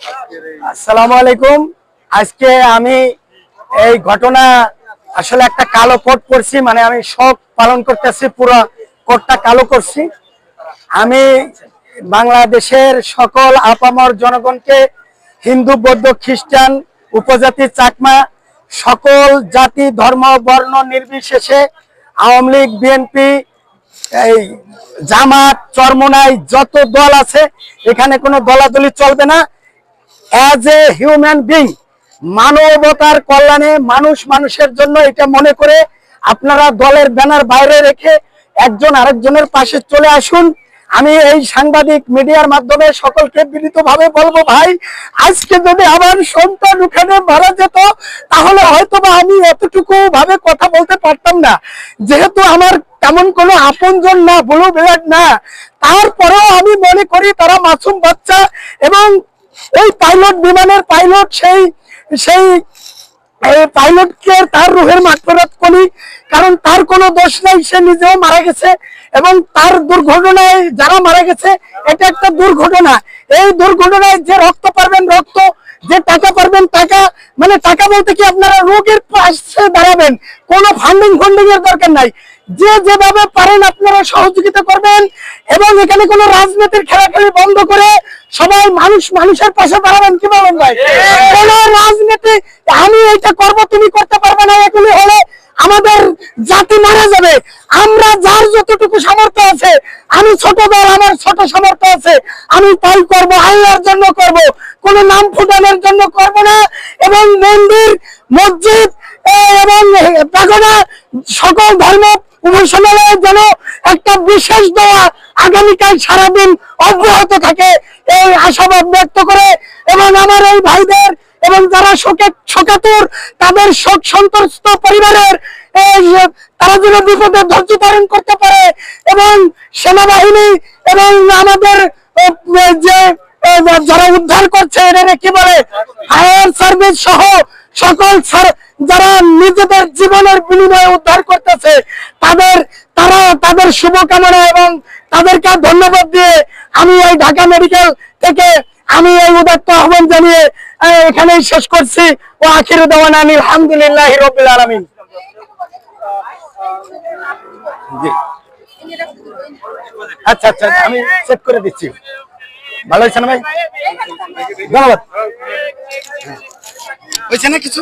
আসসালামু আলাইকুম। আজকে আমি এই ঘটনা আসলে একটা কালো কোট পরছি, মানে আমি শোক পালন করতেছি, পুরো কোটটা কালো করছি। আমি বাংলাদেশের সকল আপামর জনগণকে, হিন্দু বৌদ্ধ খ্রিস্টান উপজাতি চাকমা সকল জাতি ধর্ম বর্ণ নির্বিশেষে আওয়ামী লীগ বিএনপি এই জামাত চরমোনাই যত দল আছে এখানে কোনো দলাদলি চলবে না। অ্যাজ এ হিউম্যান বিং, মানবতার কল্যাণে মানুষ মানুষের জন্য এটা মনে করে আপনারা দলের ব্যানার বাইরে রেখে একজন আরেকজনের পাশে চলে আসুন। আমি এই সাংবাদিক মিডিয়ার মাধ্যমে সকলকে বিনীতভাবে বলবো, ভাই আজকে যদি আমার সন্তান ওখানে মারা যেত তাহলে হয়তোবা আমি এতটুকু ভাবে কথা বলতে পারতাম না, যেহেতু আমার তেমন কোনো আপনজন না, ব্লু ব্লাড না, তারপরেও আমি মনে করি তারা মাসুম বাচ্চা। এবং এই পাইলট, বিমানের পাইলট, সেই পাইলটকে তার রুহের মাগফিরাত করি, কারণ তার কোনো দোষ নাই, সে নিজেও মারা গেছে এবং তার দুর্ঘটনায় যারা মারা গেছে এটা একটা দুর্ঘটনা। এই দুর্ঘটনায় যে রক্ত পারবেন রক্ত, যে টাকা পারবেন টাকা, মানে টাকা বলতে কি আপনারা রোগীর পাশে দাঁড়াবেন, কোনো ফান্ডিং এর দরকার নাই, যে যেভাবে পারেন আপনারা সহযোগিতা করবেন। এবং এখানে কোনো রাজনীতির খেলাখেলি বন্ধ করে সবাই মানুষ মানুষের পাশে দাঁড়াবেন। কি বলেন ভাই? কোন রাজনীতি আমি এটা করব তুমি করতে পারবে না, এগুলি হলে আমাদের জাতি মারা যাবে। আমরা যার যতটুকু সামর্থ্য আছে, আমি ছোট দল, আমার ছোট সামর্থ্য আছে, আমি তাই করব, আল্লাহর জন্য করব, কোন নাম ফুটানোর জন্য করব না। এবং মন্দির মসজিদ এবং পাগোড়া সকল ধর্ম উপাসনালয়ের যেন একটা বিশেষ দোয়া আগামীকাল সারাদিন অব্যাহত থাকে, এই আশাবাদ ব্যক্ত করে। এবং আমার এই ভাইদের এবং যারা শোকাতুর তাদের শোক সন্তপ্ত পরিবারের তারা যেন বিপদে ধৈর্য ধারণ করতে পারে। এবং সেনাবাহিনী এবং আমাদের যে যারা উদ্ধার করছে, এটাকে কি বলে, ফায়ার সার্ভিস সহ সকল যারা নিজেদের জীবনের বিনিময়ে উদ্ধার করতেছে, তাদের শুভকামনা এবং তাদেরকে ধন্যবাদ দিয়ে আমি এই ঢাকা মেডিকেল থেকে আমি এই উদাত্ত আহ্বান জানিয়ে এখানেই শেষ করছি। ও আখিরু দাওয়ানা আলহামদুলিল্লাহি রাব্বিল আলামিন। আচ্ছা আচ্ছা, আমি চেক করে দিচ্ছি। ভালো হয়েছে না ভাই? ধন্যবাদ। হয়েছে না কিছু?